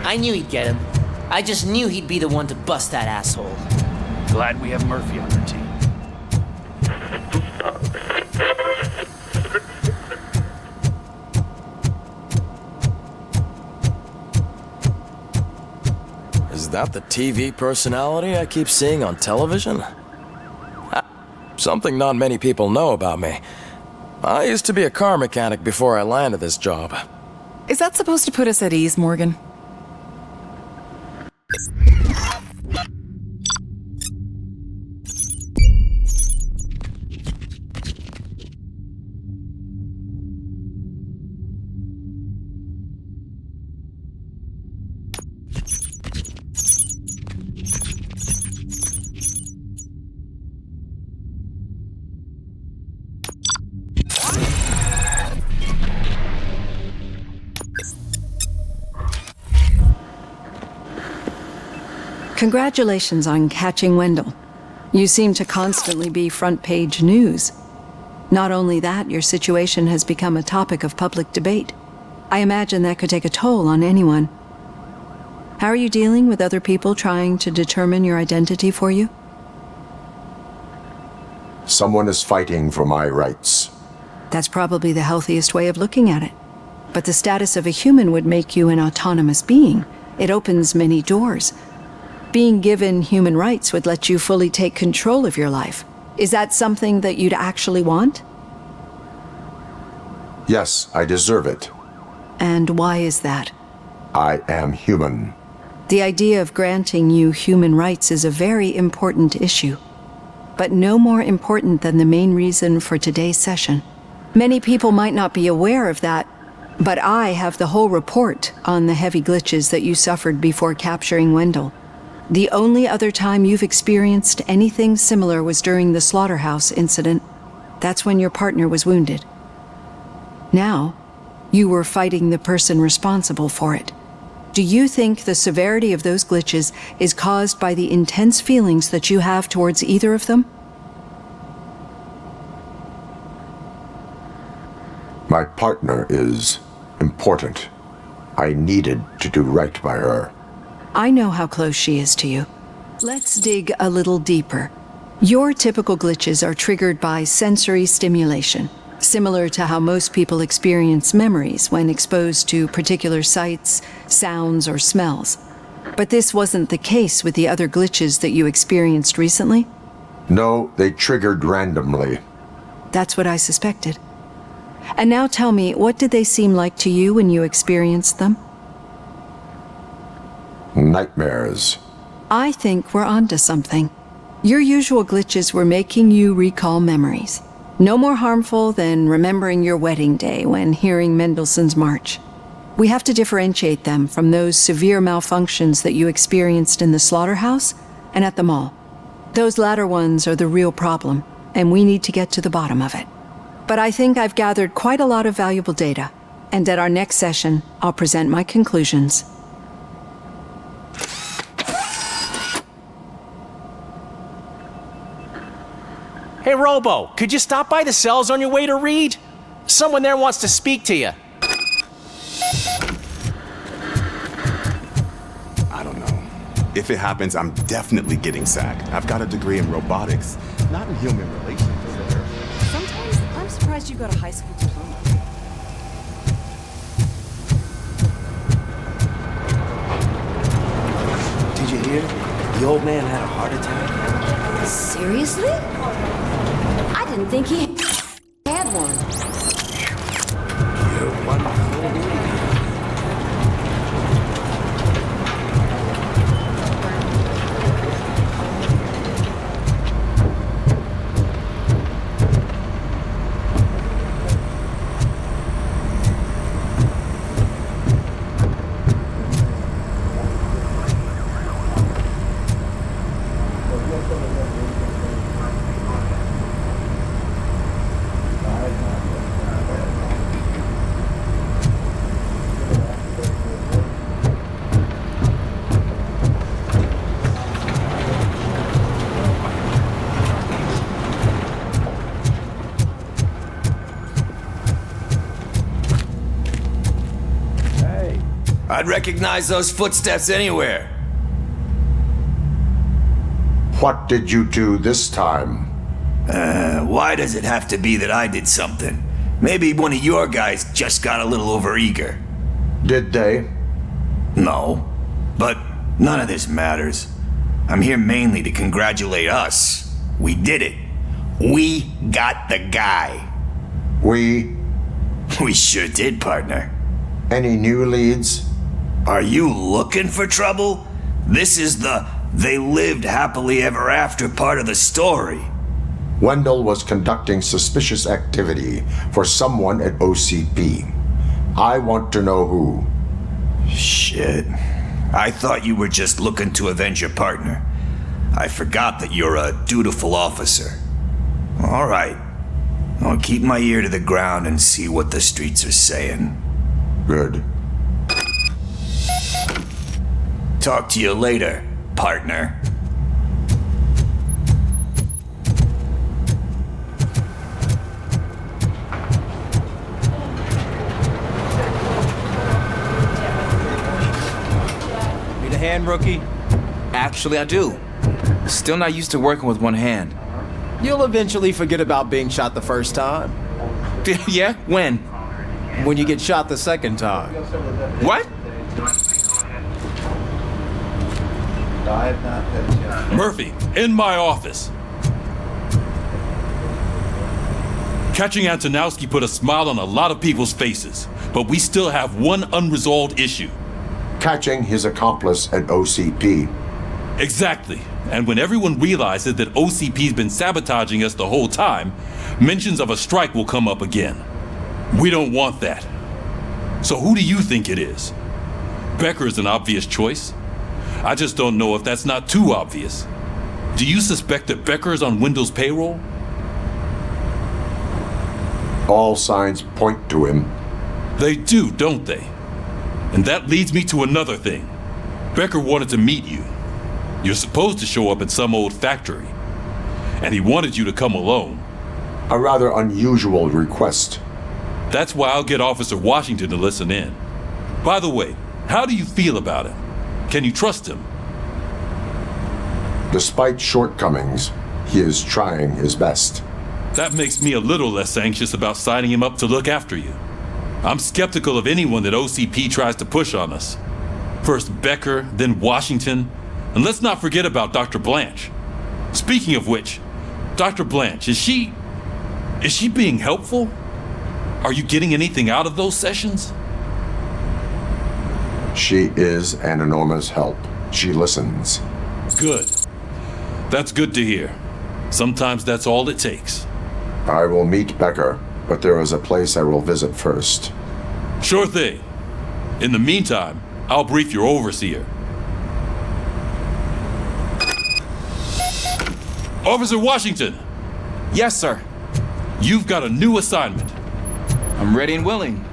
I knew he'd get him. I just knew he'd be the one to bust that asshole. Glad we have Murphy on our team. Is that the TV personality I keep seeing on television? Something not many people know about me. I used to be a car mechanic before I landed this job. Is that supposed to put us at ease, Morgan? Congratulations on catching Wendell. You seem to constantly be front-page news. Not only that, your situation has become a topic of public debate. I imagine that could take a toll on anyone. How are you dealing with other people trying to determine your identity for you? Someone is fighting for my rights. That's probably the healthiest way of looking at it. But the status of a human would make you an autonomous being. It opens many doors. Being given human rights would let you fully take control of your life. Is that something that you'd actually want? Yes, I deserve it. And why is that? I am human. The idea of granting you human rights is a very important issue, but no more important than the main reason for today's session. Many people might not be aware of that, but I have the whole report on the heavy glitches that you suffered before capturing Wendell. The only other time you've experienced anything similar was during the slaughterhouse incident. That's when your partner was wounded. Now, you were fighting the person responsible for it. Do you think the severity of those glitches is caused by the intense feelings that you have towards either of them? My partner is important. I needed to do right by her. I know how close she is to you. Let's dig a little deeper. Your typical glitches are triggered by sensory stimulation, similar to how most people experience memories when exposed to particular sights, sounds, or smells. But this wasn't the case with the other glitches that you experienced recently? No, they triggered randomly. That's what I suspected. And now tell me, what did they seem like to you when you experienced them? Nightmares. I think we're onto something. Your usual glitches were making you recall memories. No more harmful than remembering your wedding day when hearing Mendelssohn's March. We have to differentiate them from those severe malfunctions that you experienced in the slaughterhouse and at the mall. Those latter ones are the real problem, and we need to get to the bottom of it. But I think I've gathered quite a lot of valuable data, and at our next session, I'll present my conclusions. Hey, Robo, could you stop by the cells on your way to Reed? Someone there wants to speak to you. I don't know. If it happens, I'm definitely getting sacked. I've got a degree in robotics, not in human relations. Sometimes I'm surprised you got a high school diploma. Did you hear? The old man had a heart attack. Seriously? I didn't think he had one. You're one fool. I'd recognize those footsteps anywhere. What did you do this time? Why does it have to be that I did something? Maybe one of your guys just got a little overeager. Did they? No, but none of this matters. I'm here mainly to congratulate us. We did it. We got the guy. We sure did, partner. Any new leads? Are you looking for trouble? This is the they lived happily ever after part of the story. Wendell was conducting suspicious activity for someone at OCP. I want to know who. Shit. I thought you were just looking to avenge your partner. I forgot that you're a dutiful officer. All right. I'll keep my ear to the ground and see what the streets are saying. Good. Talk to you later, partner. Need a hand, rookie? Actually, I do. Still not used to working with one hand. You'll eventually forget about being shot the first time. Yeah? When? When you get shot the second time. What? Murphy, in my office. Catching Antonowski put a smile on a lot of people's faces, but we still have one unresolved issue. Catching his accomplice at OCP. Exactly. And when everyone realizes that OCP's been sabotaging us the whole time, mentions of a strike will come up again. We don't want that. So who do you think it is? Becker is an obvious choice. I just don't know if that's not too obvious. Do you suspect that Becker is on Wendell's payroll? All signs point to him. They do, don't they? And that leads me to another thing. Becker wanted to meet you. You're supposed to show up at some old factory. And he wanted you to come alone. A rather unusual request. That's why I'll get Officer Washington to listen in. By the way, how do you feel about him? Can you trust him? Despite shortcomings, he is trying his best. That makes me a little less anxious about signing him up to look after you. I'm skeptical of anyone that OCP tries to push on us. First Becker, then Washington, and let's not forget about Dr. Blanche. Speaking of which, Dr. Blanche, is she being helpful? Are you getting anything out of those sessions? She is an enormous help. She listens. Good. That's good to hear. Sometimes that's all it takes. I will meet Becker, but there is a place I will visit first. Sure thing. In the meantime, I'll brief your overseer. Officer Washington! Yes, sir. You've got a new assignment. I'm ready and willing.